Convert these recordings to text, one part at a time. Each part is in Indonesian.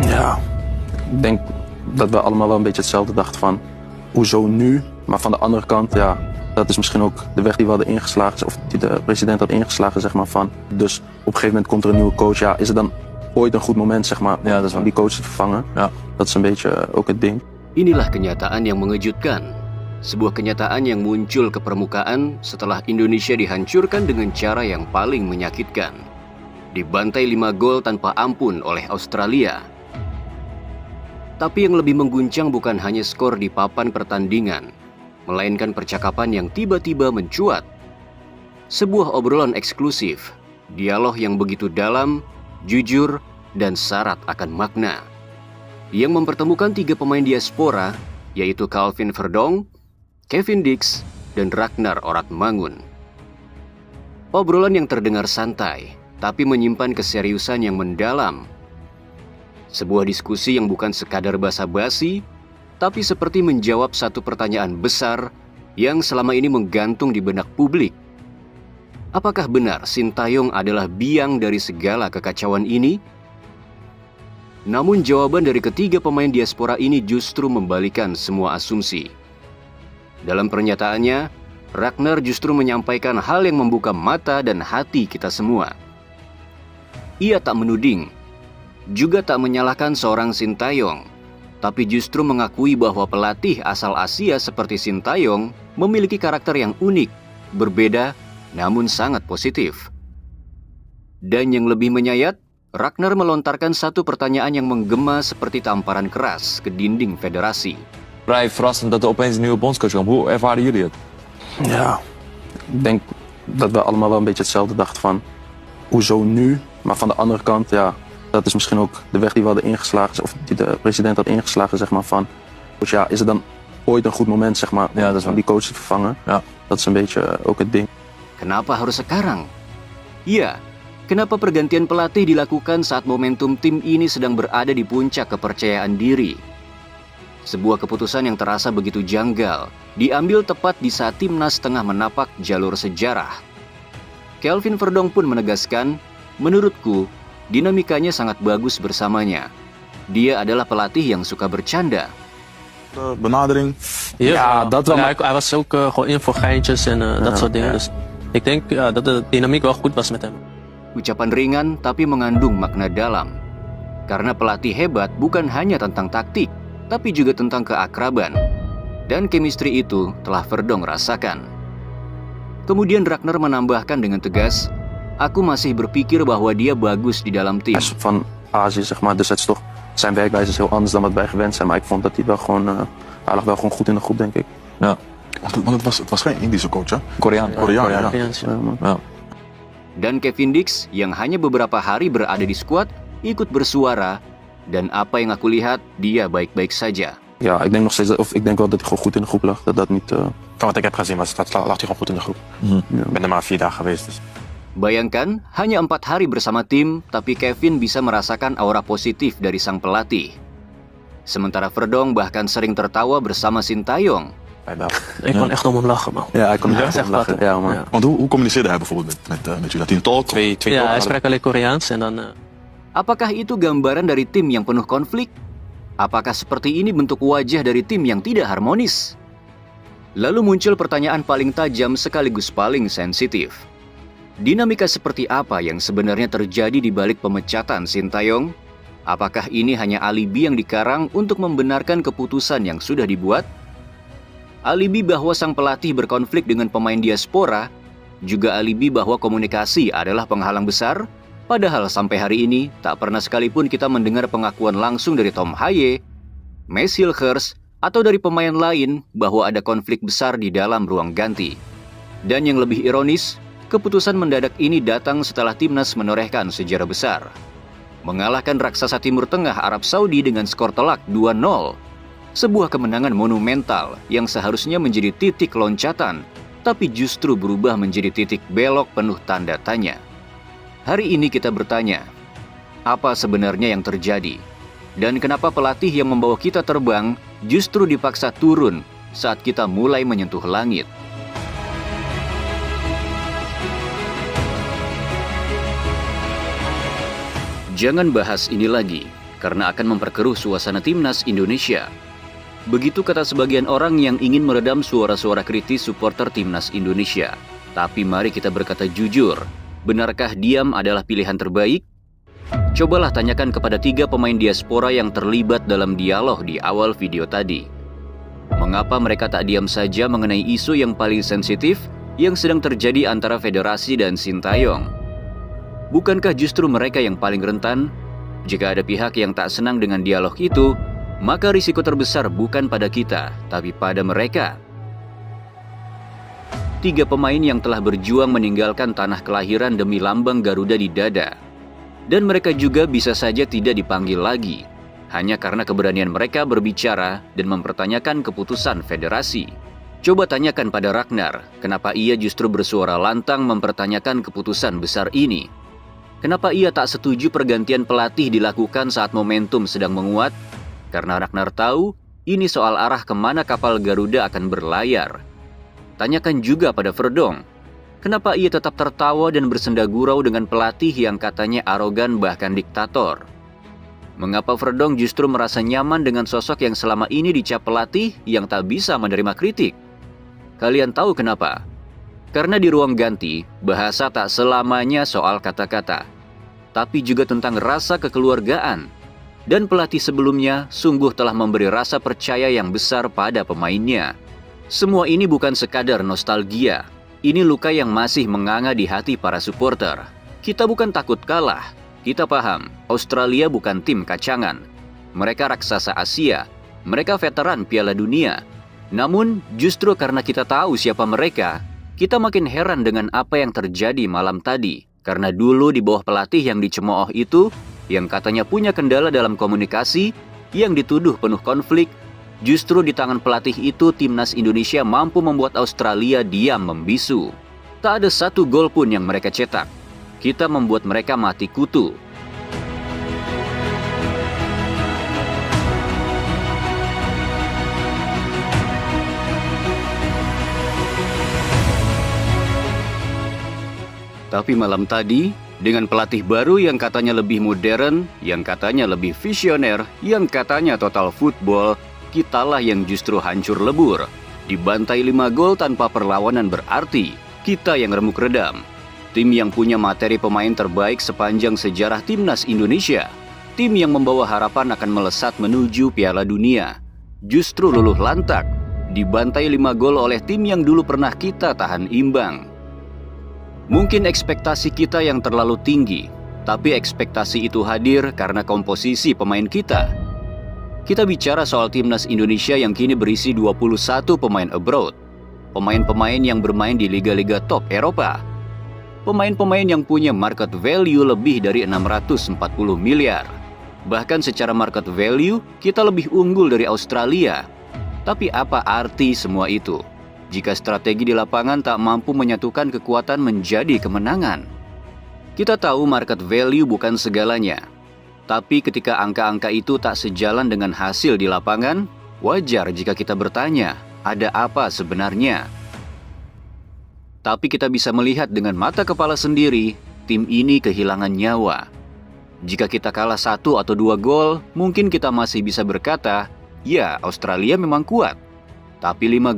Ja, ik denk dat we allemaal wel een beetje hetzelfde dachten van, hoezo nu? Maar van de andere kant, ja, dat is misschien ook de weg die we hadden ingeslagen, of die de president had ingeslagen, zeg maar, van. Dus op een gegeven moment komt er een nieuwe coach. Ja, is het dan ooit een goed moment, zeg maar, Ja, dat is om die coach te vervangen? Ja. Dat is een beetje ook het ding. Inilah kenyataan yang mengejutkan. Sebuah kenyataan yang muncul ke permukaan setelah Indonesia dihancurkan dengan cara yang paling menyakitkan. Dibantai 5 gol tanpa ampun oleh Australia. Tapi yang lebih mengguncang bukan hanya skor di papan pertandingan, melainkan percakapan yang tiba-tiba mencuat. Sebuah obrolan eksklusif, dialog yang begitu dalam, jujur, dan syarat akan makna. Yang mempertemukan 3 pemain diaspora, yaitu Calvin Verdong, Kevin Dix, dan Ragnar Oratmangun. Obrolan yang terdengar santai, tapi menyimpan keseriusan yang mendalam. Sebuah diskusi yang bukan sekadar basa-basi, tapi seperti menjawab satu pertanyaan besar yang selama ini menggantung di benak publik. Apakah benar Sintayong adalah biang dari segala kekacauan ini? Namun jawaban dari ketiga pemain diaspora ini justru membalikan semua asumsi. Dalam pernyataannya, Ragnar justru menyampaikan hal yang membuka mata dan hati kita semua. Ia tak menuding, juga tak menyalahkan seorang Sintayong, tapi justru mengakui bahwa pelatih asal Asia seperti Sintayong memiliki karakter yang unik, berbeda, namun sangat positif. Dan yang lebih menyayat, Ragnar melontarkan satu pertanyaan yang menggema seperti tamparan keras ke dinding federasi. Vrij verrassend dat er opeens een nieuwe bondscoach kwam. Hoe ervaren jullie het? Ja, ik denk dat we allemaal wel een beetje hetzelfde dachten van, hoezo nu? Maar van de andere kant, ja, dat is misschien ook de weg die we hadden ingeslagen, of die de president had ingeslagen, zeg maar, van, dus ja, is het dan ooit een goed moment, zeg maar, Ja, dat is om die coach te vervangen? Ja. Dat is een beetje ook het ding. Kenapa harus sekarang? Ya, kenapa pergantian pelatih dilakukan saat momentum tim ini sedang berada di puncak kepercayaan diri? Sebuah keputusan yang terasa begitu janggal, diambil tepat di saat timnas tengah menapak jalur sejarah. Kelvin Verdong pun menegaskan, menurutku, dinamikanya sangat bagus bersamanya. Dia adalah pelatih yang suka bercanda. Benadering. Ja, dat wel. Ja, hij was ook gewoon in voor geintjes en dat soort dingen. Dus ik denk dat de dynamiek wel goed was met hem. Ucapan ringan tapi mengandung makna dalam. Karena pelatih hebat bukan hanya tentang taktik, tapi juga tentang keakraban. Dan chemistry itu telah Verdong rasakan. Kemudian Ragnar menambahkan dengan tegas, aku masih berpikir bahwa dia bagus di dalam tim. Hij is van Azië, zeg maar, dus het is toch, zijn werkwijze is heel anders dan wat wij gewend zijn, maar ik vond dat hij wel gewoon, hij lag wel gewoon goed in de groep, denk ik. Ja. Want het was geen Indische coach, hè? Koreaan. Koreaan, ja. Ja. Dan Kevin Dix yang hanya beberapa hari berada di skuad ikut bersuara, dan apa yang aku lihat, dia baik-baik saja. Ja, ik denk nog steeds, of ik denk wel dat hij gewoon goed in de groep lag, dat niet... Van wat ik heb gezien lag hij gewoon goed in de groep. Ik ben er maar 4 dagen geweest. Dus. Bayangkan, hanya 4 hari bersama tim, tapi Kevin bisa merasakan aura positif dari sang pelatih. Sementara Verdong bahkan sering tertawa bersama Sintayong. Ik kon echt om hem lachen, man. Ja, hij kon Ja, echt echt lachen. lachen. Ja, man. Ja. Want hoe communiceerde hij bijvoorbeeld met jullie? Had hij een tolk? Twee Ja, hij spreekt alleen Koreaans en dan... Apakah itu gambaran dari tim yang penuh konflik? Apakah seperti ini bentuk wajah dari tim yang tidak harmonis? Lalu muncul pertanyaan paling tajam sekaligus paling sensitif. Dinamika seperti apa yang sebenarnya terjadi di balik pemecatan Sintayong? Apakah ini hanya alibi yang dikarang untuk membenarkan keputusan yang sudah dibuat? Alibi bahwa sang pelatih berkonflik dengan pemain diaspora, juga alibi bahwa komunikasi adalah penghalang besar? Padahal sampai hari ini, tak pernah sekalipun kita mendengar pengakuan langsung dari Tom Haye, Mes Hilgers, atau dari pemain lain bahwa ada konflik besar di dalam ruang ganti. Dan yang lebih ironis, keputusan mendadak ini datang setelah timnas menorehkan sejarah besar. Mengalahkan raksasa Timur Tengah Arab Saudi dengan skor telak 2-0. Sebuah kemenangan monumental yang seharusnya menjadi titik loncatan, tapi justru berubah menjadi titik belok penuh tanda tanya. Hari ini kita bertanya, apa sebenarnya yang terjadi? Dan kenapa pelatih yang membawa kita terbang justru dipaksa turun saat kita mulai menyentuh langit? Jangan bahas ini lagi, karena akan memperkeruh suasana timnas Indonesia. Begitu kata sebagian orang yang ingin meredam suara-suara kritis supporter timnas Indonesia. Tapi mari kita berkata jujur, benarkah diam adalah pilihan terbaik? Cobalah tanyakan kepada 3 pemain diaspora yang terlibat dalam dialog di awal video tadi. Mengapa mereka tak diam saja mengenai isu yang paling sensitif yang sedang terjadi antara Federasi dan Sintayong? Bukankah justru mereka yang paling rentan? Jika ada pihak yang tak senang dengan dialog itu, maka risiko terbesar bukan pada kita, tapi pada mereka. 3 pemain yang telah berjuang meninggalkan tanah kelahiran demi lambang Garuda di dada. Dan mereka juga bisa saja tidak dipanggil lagi, hanya karena keberanian mereka berbicara dan mempertanyakan keputusan federasi. Coba tanyakan pada Ragnar, kenapa ia justru bersuara lantang mempertanyakan keputusan besar ini. Kenapa ia tak setuju pergantian pelatih dilakukan saat momentum sedang menguat? Karena Ragnar tahu, ini soal arah kemana kapal Garuda akan berlayar. Tanyakan juga pada Verdong, kenapa ia tetap tertawa dan bersenda gurau dengan pelatih yang katanya arogan bahkan diktator. Mengapa Verdong justru merasa nyaman dengan sosok yang selama ini dicap pelatih yang tak bisa menerima kritik? Kalian tahu kenapa? Karena di ruang ganti, bahasa tak selamanya soal kata-kata, tapi juga tentang rasa kekeluargaan. Dan pelatih sebelumnya sungguh telah memberi rasa percaya yang besar pada pemainnya. Semua ini bukan sekadar nostalgia. Ini luka yang masih menganga di hati para supporter. Kita bukan takut kalah. Kita paham, Australia bukan tim kacangan. Mereka raksasa Asia. Mereka veteran Piala Dunia. Namun, justru karena kita tahu siapa mereka, kita makin heran dengan apa yang terjadi malam tadi. Karena dulu di bawah pelatih yang dicemooh itu, yang katanya punya kendala dalam komunikasi, yang dituduh penuh konflik, justru di tangan pelatih itu timnas Indonesia mampu membuat Australia diam membisu. Tak ada 1 gol pun yang mereka cetak. Kita membuat mereka mati kutu. Tapi malam tadi, dengan pelatih baru yang katanya lebih modern, yang katanya lebih visioner, yang katanya total football, kitalah yang justru hancur lebur. Dibantai 5 gol tanpa perlawanan berarti, kita yang remuk redam. Tim yang punya materi pemain terbaik sepanjang sejarah timnas Indonesia. Tim yang membawa harapan akan melesat menuju Piala Dunia. Justru luluh lantak, dibantai 5 gol oleh tim yang dulu pernah kita tahan imbang. Mungkin ekspektasi kita yang terlalu tinggi, tapi ekspektasi itu hadir karena komposisi pemain kita. Kita bicara soal timnas Indonesia yang kini berisi 21 pemain abroad. Pemain-pemain yang bermain di liga-liga top Eropa. Pemain-pemain yang punya market value lebih dari 640 miliar. Bahkan secara market value, kita lebih unggul dari Australia. Tapi apa arti semua itu jika strategi di lapangan tak mampu menyatukan kekuatan menjadi kemenangan? Kita tahu market value bukan segalanya. Tapi ketika angka-angka itu tak sejalan dengan hasil di lapangan, wajar jika kita bertanya, ada apa sebenarnya? Tapi kita bisa melihat dengan mata kepala sendiri, tim ini kehilangan nyawa. Jika kita kalah 1 atau 2 gol, mungkin kita masih bisa berkata, ya Australia memang kuat. Tapi 5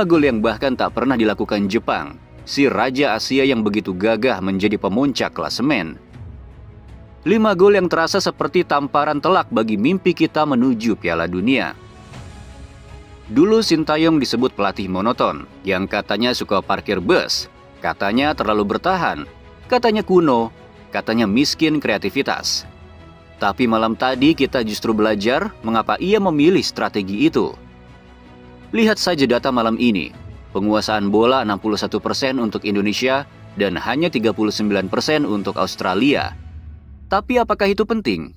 gol yang bahkan tak pernah dilakukan Jepang, si Raja Asia yang begitu gagah menjadi pemuncak klasemen. 5 gol yang terasa seperti tamparan telak bagi mimpi kita menuju Piala Dunia. Dulu Sintayong disebut pelatih monoton, yang katanya suka parkir bus, katanya terlalu bertahan, katanya kuno, katanya miskin kreativitas. Tapi malam tadi kita justru belajar mengapa ia memilih strategi itu. Lihat saja data malam ini, penguasaan bola 61% untuk Indonesia dan hanya 39% untuk Australia. Tapi apakah itu penting?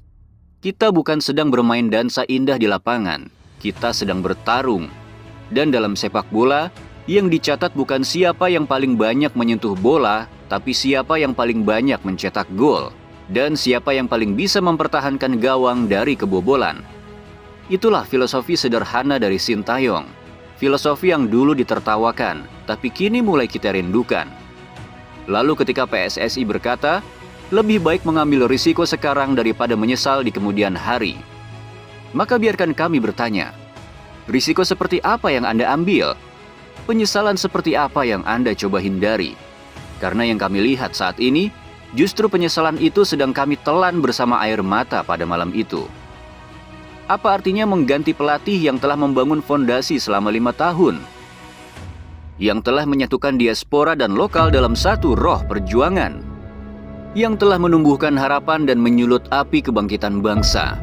Kita bukan sedang bermain dansa indah di lapangan, kita sedang bertarung. Dan dalam sepak bola, yang dicatat bukan siapa yang paling banyak menyentuh bola, tapi siapa yang paling banyak mencetak gol, dan siapa yang paling bisa mempertahankan gawang dari kebobolan. Itulah filosofi sederhana dari Sintayong. Filosofi yang dulu ditertawakan, tapi kini mulai kita rindukan. Lalu ketika PSSI berkata, Lebih baik mengambil risiko sekarang daripada menyesal di kemudian hari. Maka biarkan kami bertanya, risiko seperti apa yang Anda ambil? Penyesalan seperti apa yang Anda coba hindari? Karena yang kami lihat saat ini, justru penyesalan itu sedang kami telan bersama air mata pada malam itu. Apa artinya mengganti pelatih yang telah membangun fondasi selama 5 tahun? Yang telah menyatukan diaspora dan lokal dalam satu roh perjuangan? Yang telah menumbuhkan harapan dan menyulut api kebangkitan bangsa,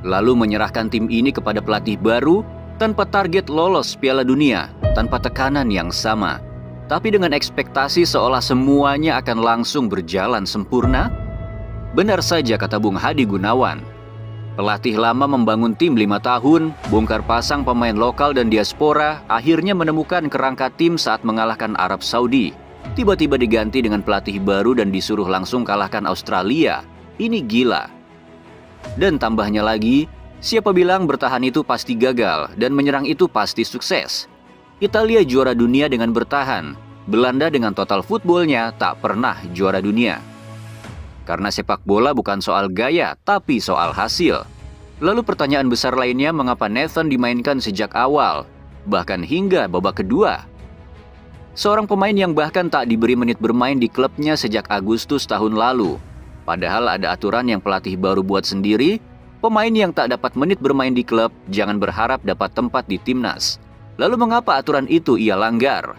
lalu menyerahkan tim ini kepada pelatih baru tanpa target lolos Piala Dunia, tanpa tekanan yang sama, tapi dengan ekspektasi seolah semuanya akan langsung berjalan sempurna? Benar saja kata Bung Hadi Gunawan, pelatih lama membangun tim 5 tahun, bongkar pasang pemain lokal dan diaspora, akhirnya menemukan kerangka tim saat mengalahkan Arab Saudi. Tiba-tiba diganti dengan pelatih baru dan disuruh langsung kalahkan Australia. Ini gila. Dan tambahnya lagi, siapa bilang bertahan itu pasti gagal dan menyerang itu pasti sukses? Italia juara dunia dengan bertahan. Belanda dengan total footballnya tak pernah juara dunia. Karena sepak bola bukan soal gaya, tapi soal hasil. Lalu pertanyaan besar lainnya, mengapa Nathan dimainkan sejak awal, bahkan hingga babak kedua? Seorang pemain yang bahkan tak diberi menit bermain di klubnya sejak Agustus tahun lalu. Padahal ada aturan yang pelatih baru buat sendiri, pemain yang tak dapat menit bermain di klub jangan berharap dapat tempat di timnas. Lalu mengapa aturan itu ia langgar?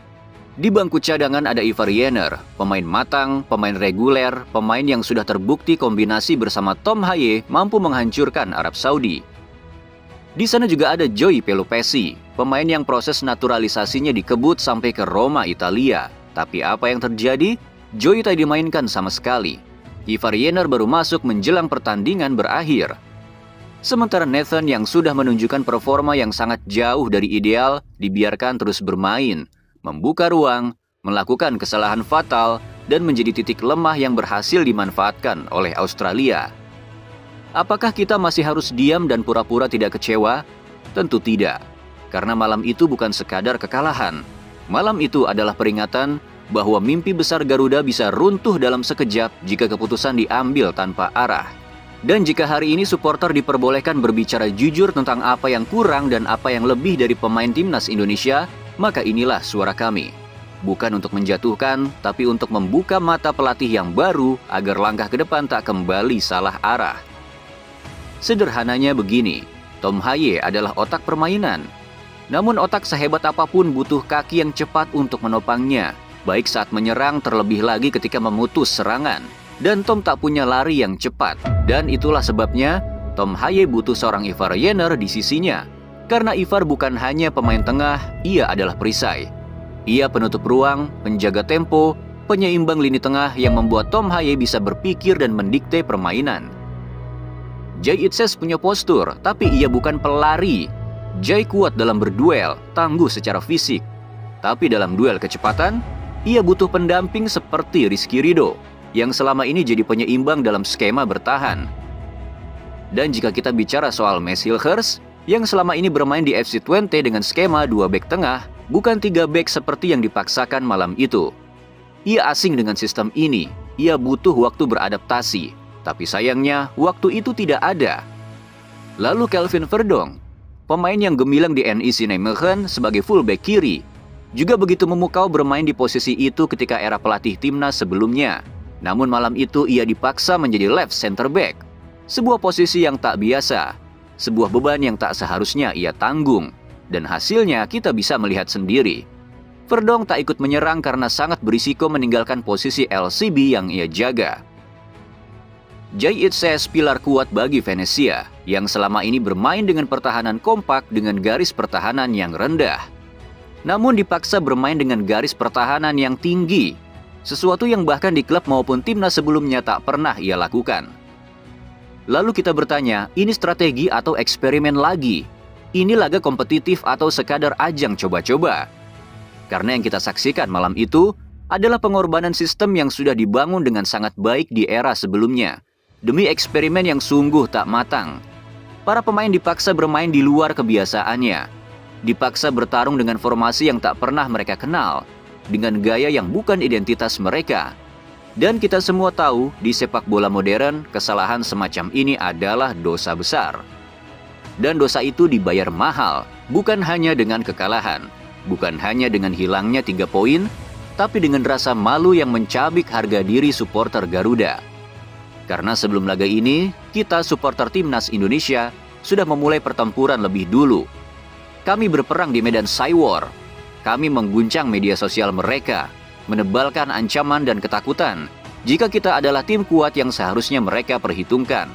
Di bangku cadangan ada Ivar Jenner, pemain matang, pemain reguler, pemain yang sudah terbukti kombinasi bersama Tom Haye mampu menghancurkan Arab Saudi. Di sana juga ada Joey Pelupesi, pemain yang proses naturalisasinya dikebut sampai ke Roma, Italia. Tapi apa yang terjadi? Joey tak dimainkan sama sekali. Ivar Jenner baru masuk menjelang pertandingan berakhir. Sementara Nathan yang sudah menunjukkan performa yang sangat jauh dari ideal, dibiarkan terus bermain, membuka ruang, melakukan kesalahan fatal, dan menjadi titik lemah yang berhasil dimanfaatkan oleh Australia. Apakah kita masih harus diam dan pura-pura tidak kecewa? Tentu tidak. Karena malam itu bukan sekadar kekalahan. Malam itu adalah peringatan bahwa mimpi besar Garuda bisa runtuh dalam sekejap jika keputusan diambil tanpa arah. Dan jika hari ini supporter diperbolehkan berbicara jujur tentang apa yang kurang dan apa yang lebih dari pemain timnas Indonesia, maka inilah suara kami. Bukan untuk menjatuhkan, tapi untuk membuka mata pelatih yang baru agar langkah ke depan tak kembali salah arah. Sederhananya begini, Tom Haye adalah otak permainan. Namun otak sehebat apapun butuh kaki yang cepat untuk menopangnya, baik saat menyerang terlebih lagi ketika memutus serangan. Dan Tom tak punya lari yang cepat. Dan itulah sebabnya Tom Haye butuh seorang Ivar Jenner di sisinya. Karena Ivar bukan hanya pemain tengah, ia adalah perisai. Ia penutup ruang, penjaga tempo, penyeimbang lini tengah yang membuat Tom Haye bisa berpikir dan mendikte permainan. Jay Itzes punya postur, tapi ia bukan pelari. Jay kuat dalam berduel, tangguh secara fisik. Tapi dalam duel kecepatan, ia butuh pendamping seperti Rizky Ridho, yang selama ini jadi penyeimbang dalam skema bertahan. Dan jika kita bicara soal Mes Hilgers, yang selama ini bermain di FC Twente dengan skema 2 bek tengah, bukan 3 bek seperti yang dipaksakan malam itu. Ia asing dengan sistem ini, ia butuh waktu beradaptasi. Tapi sayangnya, waktu itu tidak ada. Lalu Kelvin Verdonk, pemain yang gemilang di NEC Nijmegen sebagai fullback kiri, juga begitu memukau bermain di posisi itu ketika era pelatih timnas sebelumnya. Namun malam itu ia dipaksa menjadi left center back. Sebuah posisi yang tak biasa, sebuah beban yang tak seharusnya ia tanggung. Dan hasilnya kita bisa melihat sendiri. Verdonk tak ikut menyerang karena sangat berisiko meninggalkan posisi LCB yang ia jaga. Jay Itzes pilar kuat bagi Venezia, yang selama ini bermain dengan pertahanan kompak dengan garis pertahanan yang rendah. Namun dipaksa bermain dengan garis pertahanan yang tinggi, sesuatu yang bahkan di klub maupun timnas sebelumnya tak pernah ia lakukan. Lalu kita bertanya, ini strategi atau eksperimen lagi? Ini laga kompetitif atau sekadar ajang coba-coba? Karena yang kita saksikan malam itu adalah pengorbanan sistem yang sudah dibangun dengan sangat baik di era sebelumnya, demi eksperimen yang sungguh tak matang. Para pemain dipaksa bermain di luar kebiasaannya, dipaksa bertarung dengan formasi yang tak pernah mereka kenal, dengan gaya yang bukan identitas mereka. Dan kita semua tahu, di sepak bola modern, kesalahan semacam ini adalah dosa besar. Dan dosa itu dibayar mahal, bukan hanya dengan kekalahan, bukan hanya dengan hilangnya 3 poin, tapi dengan rasa malu yang mencabik harga diri supporter Garuda. Karena sebelum laga ini, kita supporter timnas Indonesia sudah memulai pertempuran lebih dulu. Kami berperang di medan Cywar. Kami mengguncang media sosial mereka, menebalkan ancaman dan ketakutan jika kita adalah tim kuat yang seharusnya mereka perhitungkan.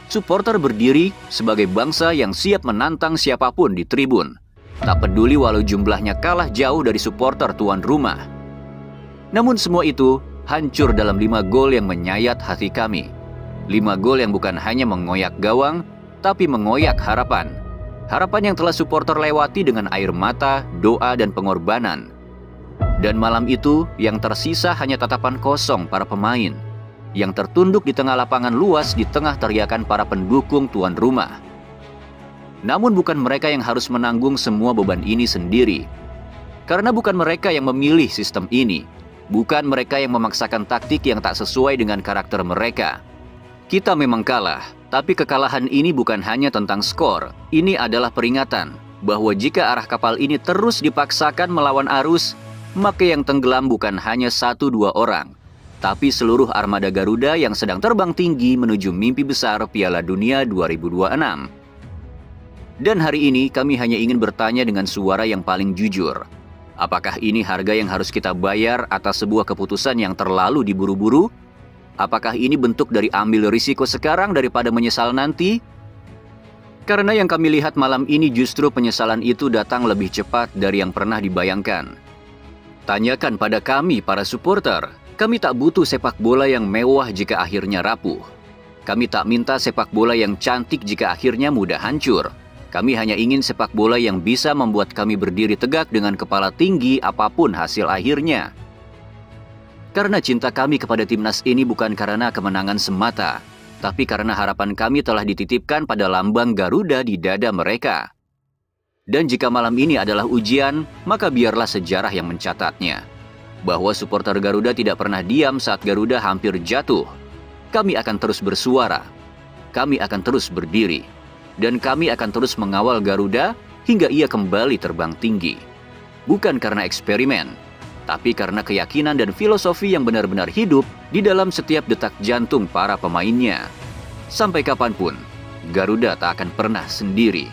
Supporter berdiri sebagai bangsa yang siap menantang siapapun di tribun. Tak peduli walau jumlahnya kalah jauh dari supporter tuan rumah. Namun semua itu hancur dalam 5 gol yang menyayat hati kami. 5 gol yang bukan hanya mengoyak gawang, tapi mengoyak harapan. Harapan yang telah supporter lewati dengan air mata, doa, dan pengorbanan. Dan malam itu, yang tersisa hanya tatapan kosong para pemain, yang tertunduk di tengah lapangan luas di tengah teriakan para pendukung tuan rumah. Namun bukan mereka yang harus menanggung semua beban ini sendiri. Karena bukan mereka yang memilih sistem ini. Bukan mereka yang memaksakan taktik yang tak sesuai dengan karakter mereka. Kita memang kalah, tapi kekalahan ini bukan hanya tentang skor. Ini adalah peringatan bahwa jika arah kapal ini terus dipaksakan melawan arus, maka yang tenggelam bukan hanya 1-2 orang, tapi seluruh armada Garuda yang sedang terbang tinggi menuju mimpi besar Piala Dunia 2026. Dan hari ini kami hanya ingin bertanya dengan suara yang paling jujur. Apakah ini harga yang harus kita bayar atas sebuah keputusan yang terlalu diburu-buru? Apakah ini bentuk dari ambil risiko sekarang daripada menyesal nanti? Karena yang kami lihat malam ini justru penyesalan itu datang lebih cepat dari yang pernah dibayangkan. Tanyakan pada kami para supporter, kami tak butuh sepak bola yang mewah jika akhirnya rapuh. Kami tak minta sepak bola yang cantik jika akhirnya mudah hancur. Kami hanya ingin sepak bola yang bisa membuat kami berdiri tegak dengan kepala tinggi apapun hasil akhirnya. Karena cinta kami kepada timnas ini bukan karena kemenangan semata, tapi karena harapan kami telah dititipkan pada lambang Garuda di dada mereka. Dan jika malam ini adalah ujian, maka biarlah sejarah yang mencatatnya. Bahwa supporter Garuda tidak pernah diam saat Garuda hampir jatuh. Kami akan terus bersuara. Kami akan terus berdiri. Dan kami akan terus mengawal Garuda hingga ia kembali terbang tinggi. Bukan karena eksperimen, tapi karena keyakinan dan filosofi yang benar-benar hidup di dalam setiap detak jantung para pemainnya. Sampai kapanpun, Garuda tak akan pernah sendiri.